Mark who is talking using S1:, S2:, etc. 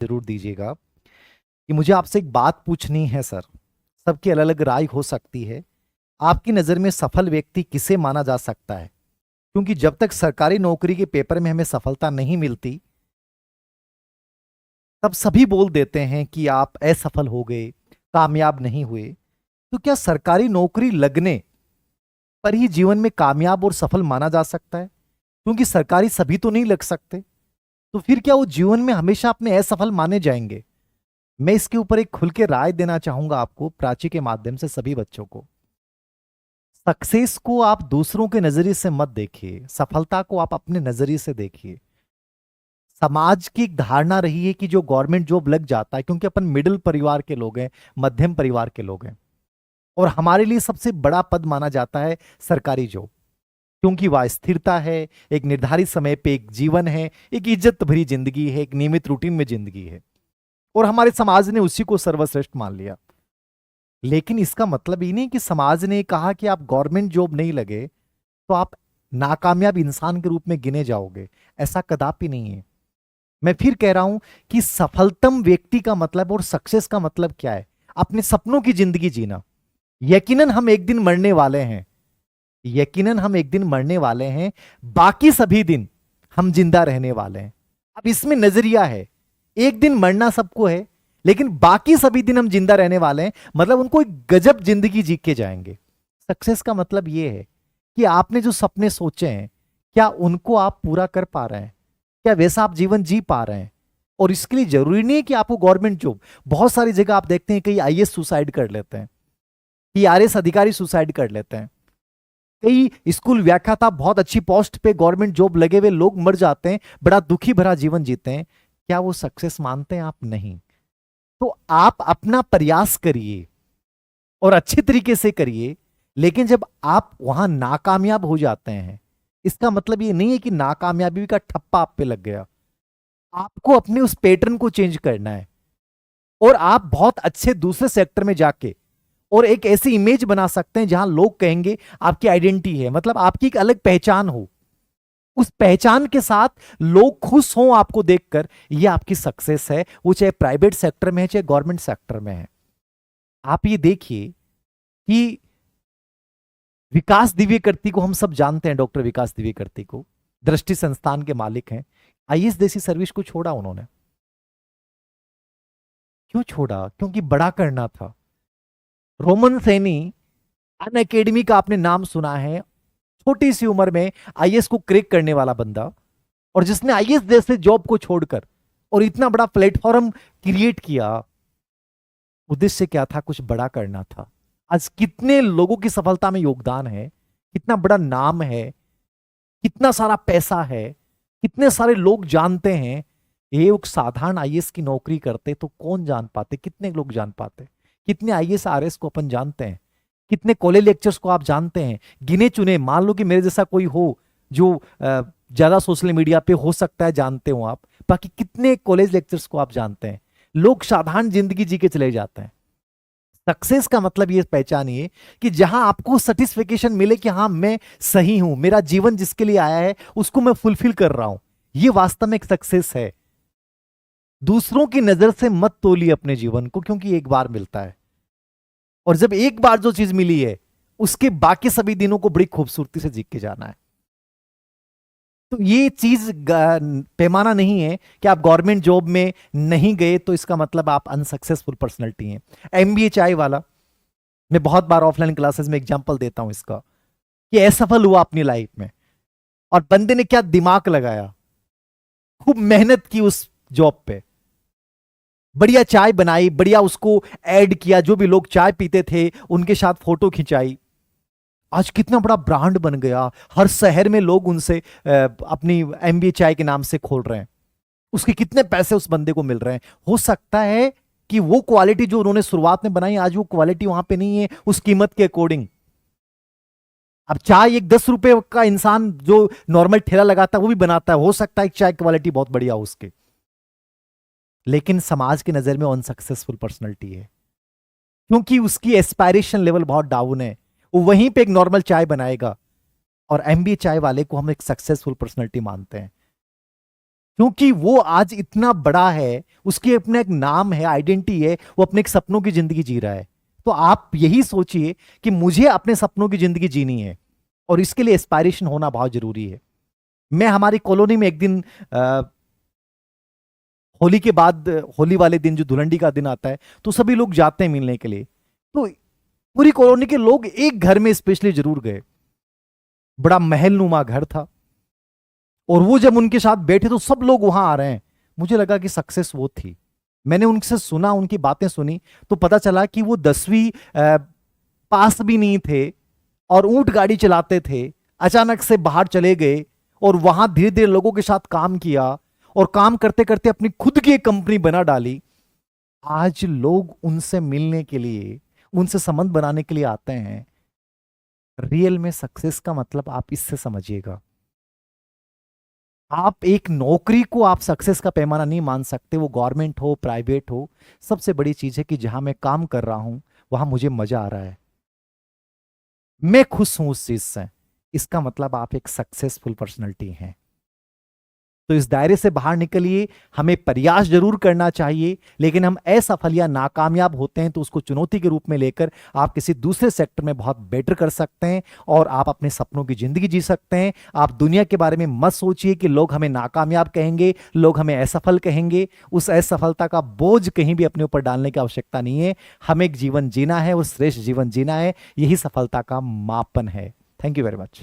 S1: जरूर दीजिएगा कि मुझे आपसे एक बात पूछनी है सर। सबकी अलग अलग राय हो सकती है। आपकी नज़र में सफल व्यक्ति किसे माना जा सकता है? क्योंकि जब तक सरकारी नौकरी के पेपर में हमें सफलता नहीं मिलती, तब सभी बोल देते हैं कि आप असफल हो गए, कामयाब नहीं हुए। तो क्या सरकारी नौकरी लगने पर ही जीवन में कामयाब और सफल माना जा सकता है? क्योंकि सरकारी सभी तो नहीं लग सकते। तो फिर क्या वो जीवन में हमेशा अपने असफल माने जाएंगे? मैं इसके ऊपर एक खुल के राय देना चाहूंगा आपको, प्राची के माध्यम से सभी बच्चों को। सक्सेस को आप दूसरों के नजरिए से मत देखिए, सफलता को आप अपने नजरिए से देखिए। समाज की एक धारणा रही है कि जो गवर्नमेंट जॉब लग जाता है, क्योंकि अपन मिडिल परिवार के लोग हैं, मध्यम परिवार के लोग हैं, और हमारे लिए सबसे बड़ा पद माना जाता है सरकारी जॉब। क्योंकि वह स्थिरता है, एक निर्धारित समय पे एक जीवन है, एक इज्जत भरी जिंदगी है, एक नियमित रूटीन में जिंदगी है, और हमारे समाज ने उसी को सर्वश्रेष्ठ मान लिया। लेकिन इसका मतलब ये नहीं कि समाज ने कहा कि आप गवर्नमेंट जॉब नहीं लगे तो आप नाकामयाब इंसान के रूप में गिने जाओगे। ऐसा कदापि नहीं है। मैं फिर कह रहा हूं कि सफलतम व्यक्ति का मतलब और सक्सेस का मतलब क्या है? अपने सपनों की जिंदगी जीना। यकीनन हम एक दिन मरने वाले हैं, यकीनन हम एक दिन मरने वाले हैं, बाकी सभी दिन हम जिंदा रहने वाले हैं। अब इसमें नजरिया है, एक दिन मरना सबको है, लेकिन बाकी सभी दिन हम जिंदा रहने वाले हैं, मतलब उनको एक गजब जिंदगी जी के जाएंगे। सक्सेस का मतलब यह है कि आपने जो सपने सोचे हैं, क्या उनको आप पूरा कर पा रहे हैं? क्या वैसा आप जीवन जी पा रहे हैं? और इसके लिए जरूरी नहीं है कि आपको गवर्नमेंट जॉब, बहुत सारी जगह आप देखते हैं कई आईएएस सुसाइड कर लेते हैं, कई आरएस अधिकारी सुसाइड कर लेते हैं, कई स्कूल व्याख्याता बहुत अच्छी पोस्ट पे गवर्नमेंट जॉब लगे हुए लोग मर जाते हैं, बड़ा दुखी भरा जीवन जीते हैं। क्या वो सक्सेस मानते हैं आप? नहीं। तो आप अपना प्रयास करिए और अच्छे तरीके से करिए, लेकिन जब आप वहां नाकामयाब हो जाते हैं, इसका मतलब ये नहीं है कि नाकामयाबी का ठप्पा आप पे लग गया। आपको अपने उस पैटर्न को चेंज करना है, और आप बहुत अच्छे दूसरे सेक्टर में जाके और एक ऐसी इमेज बना सकते हैं जहां लोग कहेंगे आपकी आइडेंटिटी है, मतलब आपकी एक अलग पहचान हो। उस पहचान के साथ लोग खुश हों आपको देखकर, यह आपकी सक्सेस है, वो चाहे प्राइवेट सेक्टर में है चाहे गवर्नमेंट सेक्टर में है। आप ये देखिए कि विकास दिव्यकृति को हम सब जानते हैं, डॉक्टर विकास दिव्यकृति को, दृष्टि संस्थान के मालिक हैं। आईएएस जैसी सर्विस को छोड़ा उन्होंने। क्यों छोड़ा? क्योंकि बड़ा करना था। रोमन सैनी, अन अकेडमी का आपने नाम सुना है, छोटी सी उम्र में आईएएस को क्रैक करने वाला बंदा, और जिसने आईएएस जैसे जॉब को छोड़कर और इतना बड़ा प्लेटफॉर्म क्रिएट किया। उद्देश्य क्या था? कुछ बड़ा करना था। आज कितने लोगों की सफलता में योगदान है, कितना बड़ा नाम है, कितना सारा पैसा है, कितने सारे लोग जानते हैं। ये एक साधारण आईएएस की नौकरी करते तो कौन जान पाते? कितने लोग जान पाते? कितने आईएएस आरएस को अपन जानते हैं? कितने कॉलेज लेक्चर्स को आप जानते हैं? गिने चुने, मान लो कि मेरे जैसा कोई हो जो ज्यादा सोशल मीडिया पे हो सकता है जानते हो आप, बाकी कितने कॉलेज लेक्चर्स को आप जानते हैं? लोग साधारण जिंदगी जी के चले जाते हैं। सक्सेस का मतलब ये पहचानिए कि जहां आपको सेटिस्फेक्शन मिले कि हाँ मैं सही हूं, मेरा जीवन जिसके लिए आया है उसको मैं फुलफिल कर रहा हूं, ये वास्तव में एक सक्सेस है। दूसरों की नजर से मत तोलिए अपने जीवन को, क्योंकि एक बार मिलता है, और जब एक बार जो चीज मिली है उसके बाकी सभी दिनों को बड़ी खूबसूरती से जी के जाना है। तो ये चीज पैमाना नहीं है कि आप गवर्नमेंट जॉब में नहीं गए तो इसका मतलब आप अनसक्सेसफुल पर्सनैलिटी हैं। एमबीए चाय वाला, मैं बहुत बार ऑफलाइन क्लासेस में एग्जांपल देता हूं इसका, कि असफल हुआ अपनी लाइफ में, और बंदे ने क्या दिमाग लगाया, खूब मेहनत की उस जॉब पे, बढ़िया चाय बनाई, बढ़िया उसको ऐड किया, जो भी लोग चाय पीते थे उनके साथ फोटो खिंचाई। आज कितना बड़ा ब्रांड बन गया, हर शहर में लोग उनसे अपनी एमबीए चाय के नाम से खोल रहे हैं। उसके कितने पैसे उस बंदे को मिल रहे हैं। हो सकता है कि वो क्वालिटी जो उन्होंने शुरुआत में बनाई, आज वो क्वालिटी वहां पे नहीं है उस कीमत के अकॉर्डिंग। अब चाय एक 10 रुपए का इंसान जो नॉर्मल ठेला लगाता है वो भी बनाता है, हो सकता है चाय क्वालिटी बहुत बढ़िया हो उसके, लेकिन समाज की नजर में अनसक्सेसफुल पर्सनैलिटी है, क्योंकि उसकी एस्पायरेशन लेवल बहुत डाउन है। वो वहीं पे एक नॉर्मल चाय बनाएगा, और एमबीए चाय वाले को हम एक सक्सेसफुल पर्सनैलिटी मानते हैं। क्योंकि वो आज इतना बड़ा है, उसके अपने एक नाम है, आइडेंटिटी है, वो अपने एक सपनों की जिंदगी जी रहा है। तो आप यही सोचिए कि मुझे अपने सपनों की जिंदगी जीनी है, और इसके लिए एस्पायरेशन होना बहुत जरूरी है। मैं हमारी कॉलोनी में एक दिन होली के बाद, होली वाले दिन जो धुलंडी का दिन आता है, तो सभी लोग जाते हैं मिलने के लिए। तो पूरी कॉलोनी के लोग एक घर में स्पेशली जरूर गए, बड़ा महल नुमा घर था, और वो जब उनके साथ बैठे तो सब लोग वहां आ रहे हैं। मुझे लगा कि सक्सेस वो थी। मैंने उनसे सुना, उनकी बातें सुनी, तो पता चला कि वो 10वीं पास भी नहीं थे, और ऊंट गाड़ी चलाते थे, अचानक से बाहर चले गए, और वहां धीरे धीरे लोगों के साथ काम किया, और काम करते करते अपनी खुद की एक कंपनी बना डाली। आज लोग उनसे मिलने के लिए, उनसे संबंध बनाने के लिए आते हैं। रियल में सक्सेस का मतलब आप इससे समझिएगा। आप एक नौकरी को आप सक्सेस का पैमाना नहीं मान सकते, वो गवर्नमेंट हो, प्राइवेट हो। सबसे बड़ी चीज है कि जहां मैं काम कर रहा हूं वहां मुझे मजा आ रहा है, मैं खुश हूं उस चीज से, इसका मतलब आप एक सक्सेसफुल पर्सनैलिटी हैं। तो इस दायरे से बाहर निकलिए। हमें प्रयास जरूर करना चाहिए, लेकिन हम असफल या नाकामयाब होते हैं तो उसको चुनौती के रूप में लेकर आप किसी दूसरे सेक्टर में बहुत बेटर कर सकते हैं, और आप अपने सपनों की जिंदगी जी सकते हैं। आप दुनिया के बारे में मत सोचिए कि लोग हमें नाकामयाब कहेंगे, लोग हमें असफल कहेंगे। उस असफलता का बोझ कहीं भी अपने ऊपर डालने की आवश्यकता नहीं है। हमें एक जीवन जीना है और श्रेष्ठ जीवन जीना है, यही सफलता का मापन है। Thank you very much.